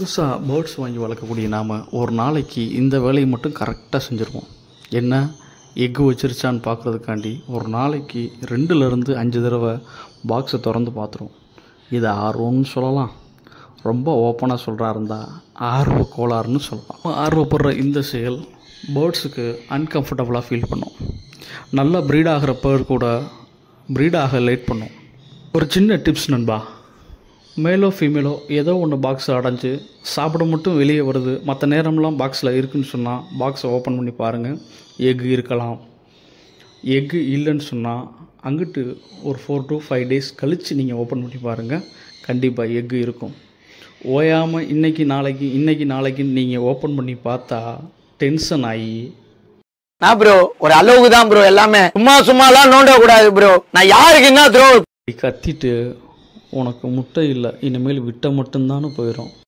புதுசாக பேர்ட்ஸ் வாங்கி வளர்க்கக்கூடிய நாம் ஒரு நாளைக்கு இந்த வேலையை மட்டும் கரெக்டாக செஞ்சுருவோம். என்ன, எக்கு வச்சிருச்சான்னு பார்க்குறதுக்காண்டி ஒரு நாளைக்கு 2லேருந்து 5 தடவை பாக்ஸை திறந்து பார்த்துருவோம். இது ஆர்வம்னு சொல்லலாம், ரொம்ப ஓப்பனாக சொல்கிறா இருந்தால் ஆர்வ கோளாறுன்னு சொல்லலாம். ஆர்வப்படுற இந்த செயல் பேர்ட்ஸுக்கு அன்கம்ஃபர்டபுளாக ஃபீல் பண்ணும். நல்லா ப்ரீட் ஆகிற பேர்ட் கூட ப்ரீடாக லேட் பண்ணும். ஒரு சின்ன டிப்ஸ் நண்பா, மேலோ ஃபீமேலோ ஏதோ ஒன்று பாக்ஸை அடைஞ்சு சாப்பிட மட்டும் வெளியே வருது, மற்ற நேரம்லாம் பாக்ஸில் இருக்குதுன்னு சொன்னால் பாக்ஸை ஓப்பன் பண்ணி பாருங்கள், எக்கு இருக்கலாம். எக்கு இல்லைன்னு சொன்னால் அங்கிட்டு ஒரு 4 to 5 days கழித்து நீங்கள் ஓப்பன் பண்ணி பாருங்கள், கண்டிப்பாக எக்கு இருக்கும். ஓயாமல் இன்றைக்கி நாளைக்குன்னு நீங்கள் ஓப்பன் பண்ணி பார்த்தா டென்ஷன் ஆகி நான் ப்ரோ ஒரு அளவுக்கு தான் ப்ரோ, எல்லாமே சும்மாலாம் நோண்ட கூடாது ப்ரோ. நான் யாருக்கு என்ன த்ரோ கத்திட்டு உனக்கு முட்டை இல்லை, இனிமேல் விட்ட மட்டும்தானு போயிடும்.